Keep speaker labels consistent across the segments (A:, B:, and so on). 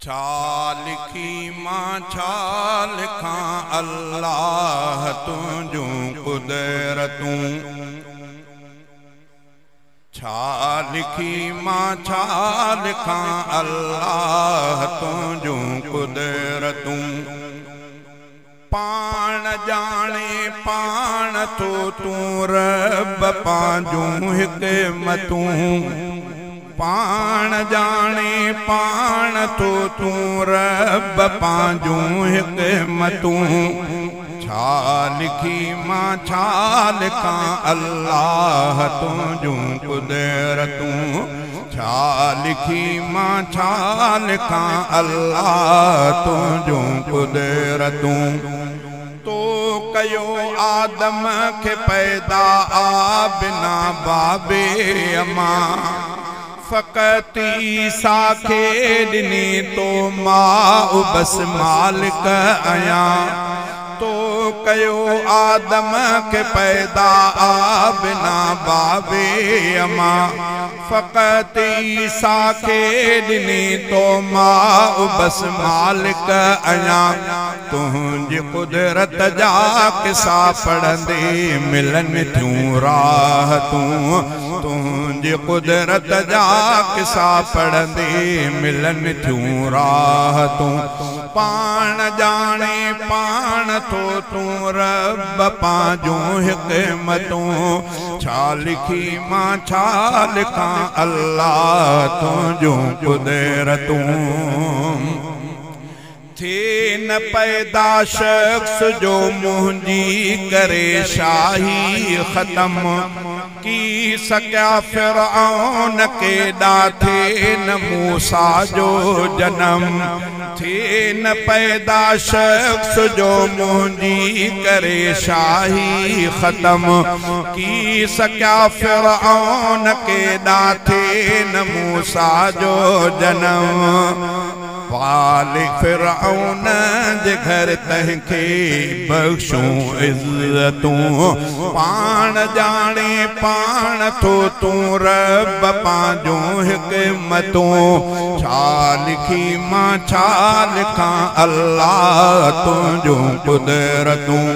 A: छा लिखी मां छा लिखां अल्लाह तुंहिंजूं कुदरतूं। छा लिखी मां छा लिखां अल्लाह तुंहिंजूं कुदरतूं। पाण जाने पाण थो तूं रब पंहिंजूं हिकमतूं। पाण जाने पाण थो तूं रब पंहिंजूं हिकमतूं। छा लिखी मां छा लिखां अल्लाह तुंहिंजूं कुदरतूं। छा लिखी मां छा लिखां अल्लाह तुंहिंजूं कुदरतूं। तो कयो आदम के पैदा आ बिना बाबे अमा। फ़क़त ईसा खे ॾिनी तो मां बस मालिक आहियां। तो कयो आदम के पैदा आ बिना बाबे अमा। फ़क़त ईसा खे ॾिनी तो मां बस मालिक आहियां। तुंहिंजी कुदरत जा किसा पढ़ंदे मिलनि थियूं राहतूं। तुंहिंजी कुदरत जा किसा पढ़ंदे मिलनि थियूं राहतूं। पाण जाने पाण थो तूं रब पंहिंजूं हिकमतूं। छा लिखी मां छा लिखां अल्लाह तुंहिंजूं कुदरतूं। थे न पैदा शख्स जो मुंहिंजी करे शाही ख़त्म। की सकिया फ़िरऔन के ॾाथे न मूसा जो जनम। थे न पैदा शख्स जो मुंहिंजी करे शाही ख़त्म। की सकिया फ़िरऔन के ॾाथे न मूसा जो जनम। वालिक फ़िरऔन जे घर तंहिंखे बख़्शूं इज़्ज़तूं। पाण जाने पाण थो तूं रब पंहिंजूं हिकमतूं। छा लिखी मां छा लिखां अल्लाह तुंहिंजूं कुदरतूं।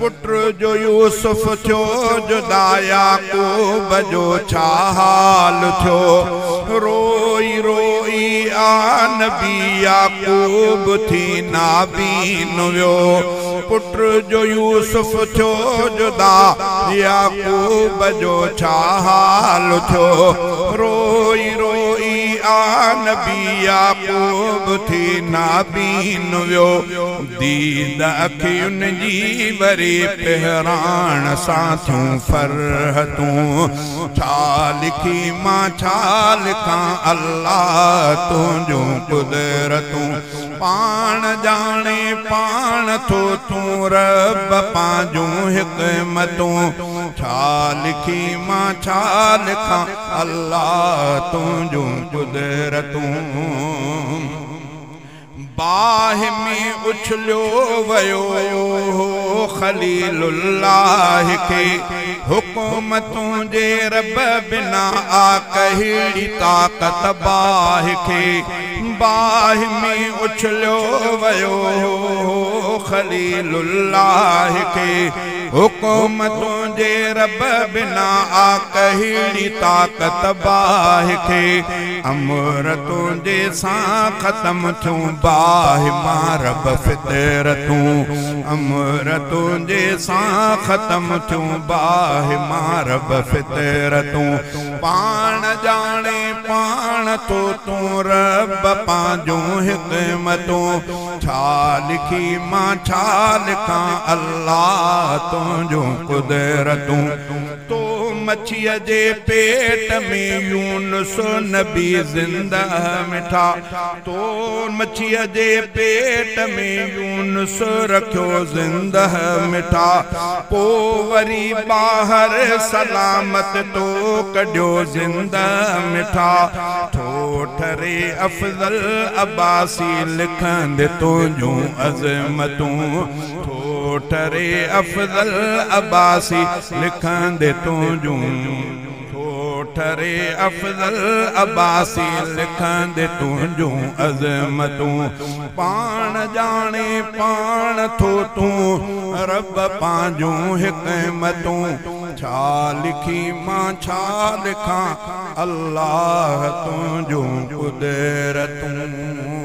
A: पुट जो यूसुफ थियो जुदा याकूब जो छा हाल थियो। रोई रोई आ नबी याकूब थी नाबीन वियो। पुट जो यूसुफ थियो जुदा याकूब जो छा हाल थियो। रोई रोई आ नबी याकूब थी नाबीन वियो। दीद अखियुनि जी वरी पहिराण सां थियूं फरहतूं। छा लिखी मां छा लिखां अल्लाह तुंहिंजूं कुदरतूं। पाण जाने पाण थो तूं रब पंहिंजूं हिकमतूं। छा लिखी मां छा लिखां अल्लाह तुंहिंजूं कुदरतूं। बाह में उछलियो वयो खलीलुल्लाह खे। हुकूमतूं जे रब बिना आ कहिड़ी ताक़त बाह खे। बाह में उछलियो वयो खलीलुल्लाह खे। हुकूमतूं जे रब बिना आ कहिड़ी ताक़त बाह खे। अमरतूं जे सां ख़त्म थियूं बाह मां रब फितरतूं। अमरतूं जे सां ख़त्म थियूं बाह मां रब फितरतूं। पाण जाने पाण थो तूं रब पंहिंजूं हिकमतूं। छा लिखी मां छा लिखां अल्लाह तुंहिंजूं कुदरतूं। तो मच्छीअ जे पेट में यूनुस नबी ज़िंदा मिठा। तो मच्छीअ जे पेट में यूनुस रखियो ज़िंदा मिठा। पो वरी ॿाहिरि सलामत तो कढियो ज़िंदा मिठा। ठोठरे अफ़ज़ल अब्बासी लिखंदे तुंहिंजूं अज़मतूं। ठोठरे अफ़ज़ल अब्बासी लिखंदे तुंहिंजूं। ठरे अफजल अब्बासी लिखंदे तुंहिंजूं अज़मतूं पाण जाने पाण थो तूं रब पंहिंजूं हिकमतूं छा लिखी मां छा लिखां अल्लाह तुंहिंजूं कुदरतूं